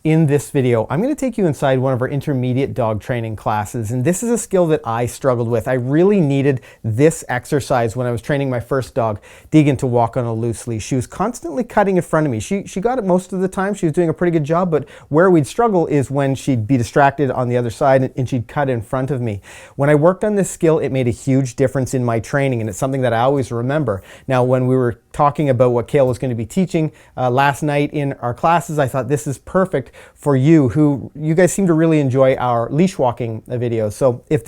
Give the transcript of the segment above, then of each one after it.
In this video, I'm going to take you inside one of our intermediate dog training classes, and this is a skill that I struggled with. I really needed this exercise when I was training my first dog, Deegan, to walk on a loose leash. She was constantly cutting in front of me. She got it most of the time. She was doing a pretty good job, but where we'd struggle is when she'd be distracted on the other side and she'd cut in front of me. When I worked on this skill, it made a huge difference in my training, and it's something that I always remember. Now, when we were talking about what Kayl was going to be teaching last night in our classes, I thought this is perfect for you guys seem to really enjoy our leash walking videos. So if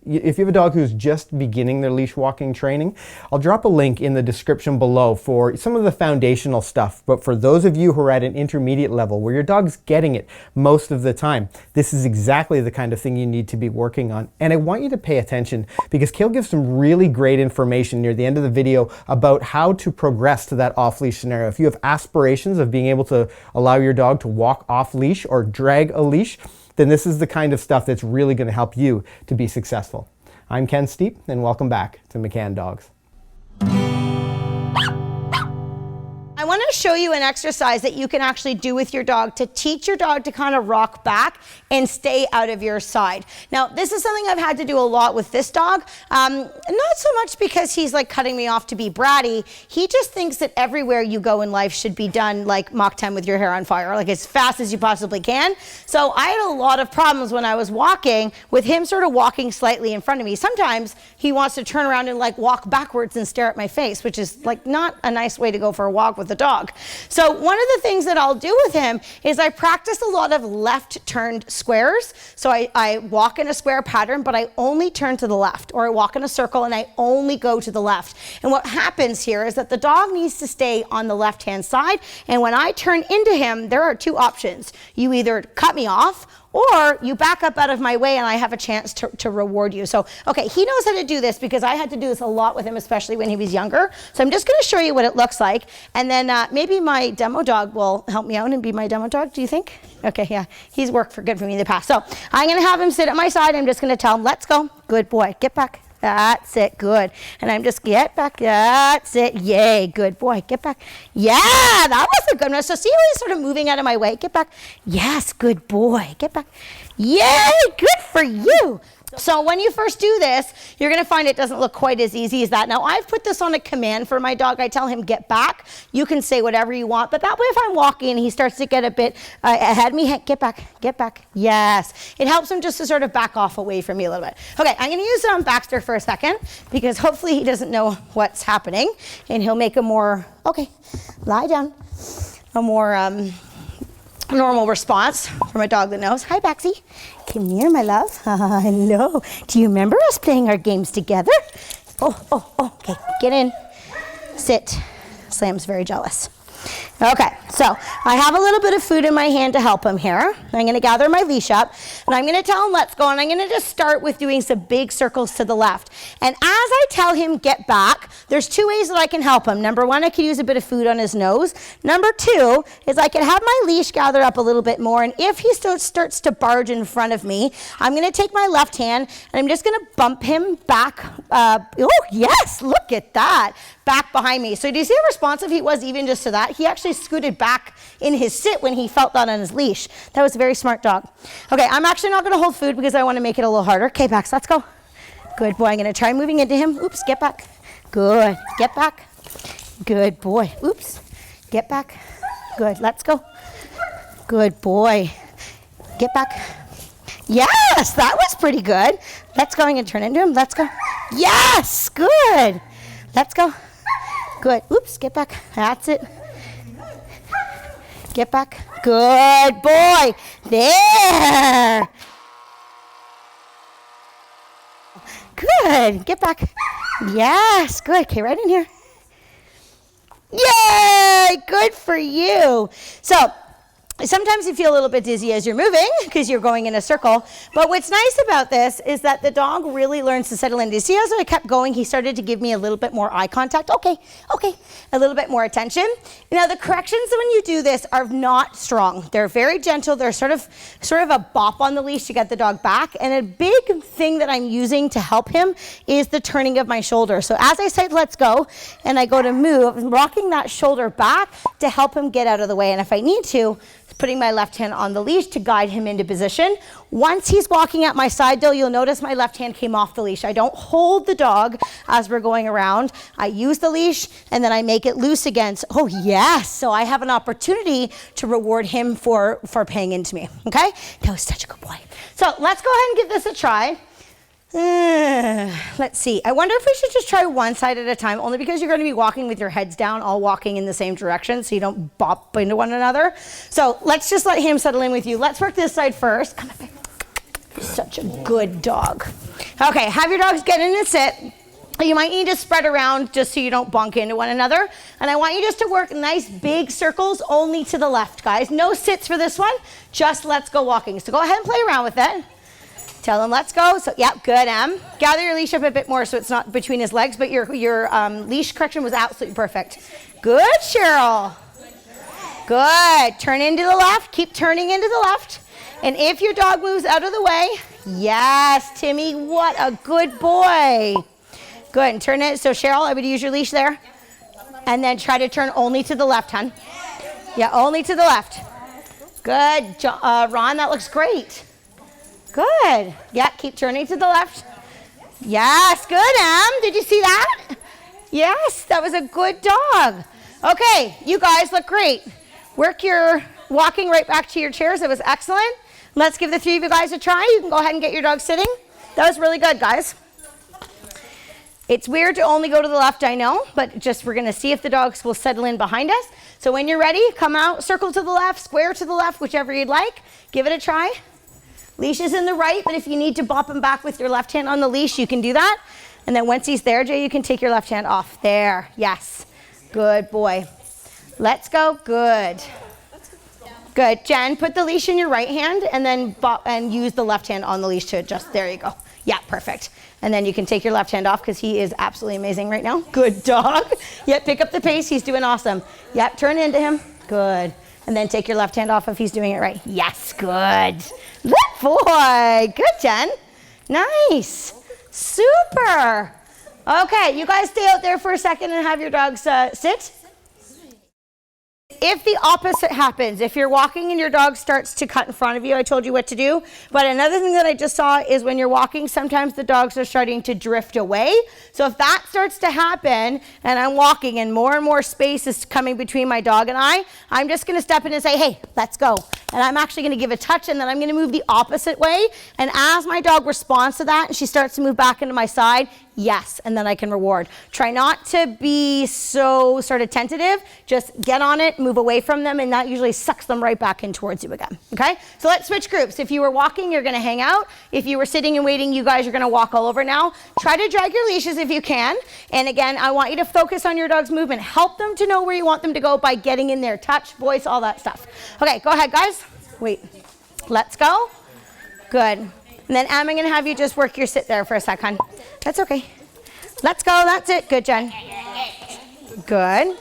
you have a dog who's just beginning their leash walking training, I'll drop a link in the description below for some of the foundational stuff. But for those of you who are at an intermediate level where your dog's getting it most of the time, this is exactly the kind of thing you need to be working on. And I want you to pay attention because Kayl gives some really great information near the end of the video about how to progress to that off-leash scenario. If you have aspirations of being able to allow your dog to walk off-leash or drag a leash, then this is the kind of stuff that's really going to help you to be successful. I'm Ken Steep, and welcome back to McCann Dogs. I want to show you an exercise that you can actually do with your dog to teach your dog to kind of rock back and stay out of your side. Now, this is something I've had to do a lot with this dog. Not so much because he's like cutting me off to be bratty. He just thinks that everywhere you go in life should be done like Mach 10 with your hair on fire, like as fast as you possibly can. So I had a lot of problems when I was walking with him sort of walking slightly in front of me. Sometimes he wants to turn around and like walk backwards and stare at my face, which is like not a nice way to go for a walk with the dog. So one of the things that I'll do with him is I practice a lot of left turned squares. So I walk in a square pattern, but I only turn to the left, or I walk in a circle and I only go to the left. And what happens here is that the dog needs to stay on the left hand side. And when I turn into him, there are two options. You either cut me off, or you back up out of my way and I have a chance to reward you. So, okay, he knows how to do this because I had to do this a lot with him, especially when he was younger. So I'm just gonna show you what it looks like. And then maybe my demo dog will help me out and be my demo dog, do you think? Okay, yeah, he's worked good for me in the past. So I'm gonna have him sit at my side. I'm just gonna tell him, let's go. Good boy, get back. That's it, good. And I'm just, get back, that's it, yay, good boy, get back. Yeah, that was a good one. So see how he's sort of moving out of my way? Get back. Yes, good boy, get back. Yay, good for you. So when you first do this, you're gonna find it doesn't look quite as easy as that. Now I've put this on a command for my dog. I tell him get back. You can say whatever you want, but that way if I'm walking and he starts to get a bit ahead of me, hey, get back, get back. Yes, it helps him just to sort of back off away from me a little bit. Okay, I'm gonna use it on Baxter for a second because hopefully he doesn't know what's happening and he'll make a more, okay, lie down, a more normal response from a dog that knows. Hi, Baxie. Come here, my love. Hello. Do you remember us playing our games together? Oh, okay. Get in. Sit. Slam's very jealous. Okay, so I have a little bit of food in my hand to help him here. I'm going to gather my leash up, and I'm going to tell him let's go, and I'm going to just start with doing some big circles to the left. And as I tell him get back, there's two ways that I can help him. Number one, I could use a bit of food on his nose. Number two is I can have my leash gather up a little bit more, and if he starts to barge in front of me, I'm going to take my left hand, and I'm just going to bump him back. Oh, yes, look at that. Back behind me. So do you see how responsive he was even just to that? He actually scooted back in his sit when he felt that on his leash. That was a very smart dog. Okay, I'm actually not going to hold food because I want to make it a little harder. Okay, Bax, let's go. Good boy. I'm going to try moving into him. Oops, get back. Good. Get back. Good boy. Oops. Get back. Good. Let's go. Good boy. Get back. Yes, that was pretty good. Let's go and turn into him. Let's go. Yes, good. Let's go. Good. Oops, get back. That's it. Get back. Good boy. There. Good. Get back. Yes, good. Okay, right in here. Yay! Good for you. So, sometimes you feel a little bit dizzy as you're moving because you're going in a circle. But what's nice about this is that the dog really learns to settle in. Do you see as I kept going, he started to give me a little bit more eye contact? Okay, a little bit more attention. Now the corrections when you do this are not strong. They're very gentle. They're sort of a bop on the leash to get the dog back. And a big thing that I'm using to help him is the turning of my shoulder. So as I say, let's go, and I go to move, I'm rocking that shoulder back to help him get out of the way. And if I need to, putting my left hand on the leash to guide him into position. Once he's walking at my side though, you'll notice my left hand came off the leash. I don't hold the dog as we're going around. I use the leash and then I make it loose again. So, oh yes, so I have an opportunity to reward him for paying into me, okay? That was such a good boy. So let's go ahead and give this a try. Let's see. I wonder if we should just try one side at a time, only because you're going to be walking with your heads down, all walking in the same direction, so you don't bop into one another. So let's just let him settle in with you. Let's work this side first. Come on, baby. Such a good dog. Okay, have your dogs get in and sit. You might need to spread around just so you don't bonk into one another. And I want you just to work nice big circles only to the left, guys. No sits for this one, just let's go walking. So go ahead and play around with it. Tell him, let's go. So, yeah, good, Em. Gather your leash up a bit more so it's not between his legs, but your leash correction was absolutely perfect. Good, Cheryl. Good. Turn into the left. Keep turning into the left. And if your dog moves out of the way, yes, Timmy, what a good boy. Good, and turn it. So, Cheryl, I would use your leash there. And then try to turn only to the left, hon. Yeah, only to the left. Good. Ron, that looks great. Good. Yeah, keep turning to the left. Yes, good, Em. Did you see that? Yes, that was a good dog. Okay, you guys look great. Work your walking right back to your chairs. That was excellent. Let's give the three of you guys a try. You can go ahead and get your dog sitting. That was really good, guys. It's weird to only go to the left, I know, but just we're going to see if the dogs will settle in behind us. So when you're ready, come out, circle to the left, square to the left, whichever you'd like. Give it a try. Leash is in the right, but if you need to bop him back with your left hand on the leash, you can do that. And then once he's there, Jay, you can take your left hand off. There, yes. Good boy. Let's go, good. Good, Jen, put the leash in your right hand and then use the left hand on the leash to adjust. There you go. Yeah, perfect. And then you can take your left hand off because he is absolutely amazing right now. Good dog. Yep, pick up the pace. He's doing awesome. Yep, turn into him. Good. And then take your left hand off if he's doing it right. Yes, good. Good boy. Good, Jen. Nice. Super. Okay, you guys stay out there for a second and have your dogs sit. If the opposite happens, if you're walking and your dog starts to cut in front of you, I told you what to do. But another thing that I just saw is when you're walking, sometimes the dogs are starting to drift away. So if that starts to happen and I'm walking and more space is coming between my dog and I'm just going to step in and say, hey, let's go. And I'm actually going to give a touch and then I'm going to move the opposite way. And as my dog responds to that and she starts to move back into my side, yes, and then I can reward. Try not to be so sort of tentative. Just get on it, move away from them, and that usually sucks them right back in towards you again, okay? So let's switch groups. If you were walking, you're gonna hang out. If you were sitting and waiting, you guys are gonna walk all over now. Try to drag your leashes if you can. And again, I want you to focus on your dog's movement. Help them to know where you want them to go by getting in there, touch, voice, all that stuff. Okay, go ahead, guys. Wait, let's go. Good. And then Em, I'm going to have you just work your sit there for a second. That's okay. Let's go. That's it. Good, Jen. Good.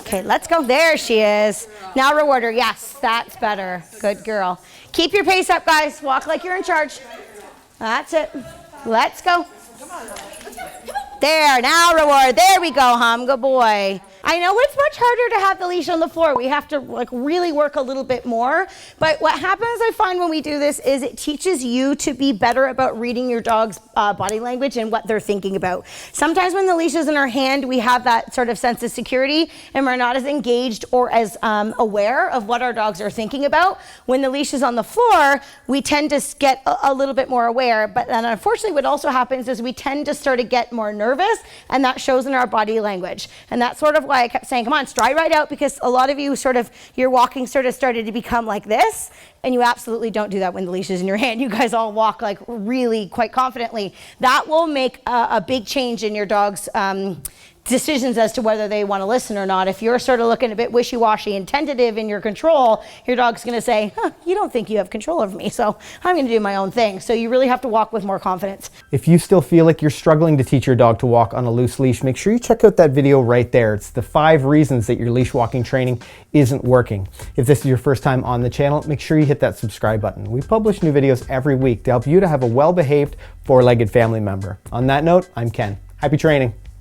Okay, let's go. There she is. Now reward her. Yes, that's better. Good girl. Keep your pace up, guys. Walk like you're in charge. That's it. Let's go. There, now reward. There we go, hum. Good boy. I know it's much harder to have the leash on the floor. We have to like really work a little bit more. But what happens, I find, when we do this is it teaches you to be better about reading your dog's body language and what they're thinking about. Sometimes when the leash is in our hand, we have that sort of sense of security and we're not as engaged or as aware of what our dogs are thinking about. When the leash is on the floor, we tend to get a little bit more aware. But then unfortunately what also happens is we tend to sort of get more nervous, and that shows in our body language. And that's sort of why I kept saying, come on, stride right out, because a lot of you your walking sort of started to become like this, and you absolutely don't do that when the leash is in your hand. You guys all walk like really quite confidently. That will make a big change in your dog's decisions as to whether they want to listen or not. If you're sort of looking a bit wishy-washy and tentative in your control, your dog's going to say, you don't think you have control over me, so I'm going to do my own thing. So you really have to walk with more confidence. If you still feel like you're struggling to teach your dog to walk on a loose leash, make sure you check out that video right there. It's the 5 reasons that your leash walking training isn't working. If this is your first time on the channel, make sure you hit that subscribe button. We publish new videos every week to help you to have a well-behaved 4-legged family member. On that note, I'm Ken. Happy training.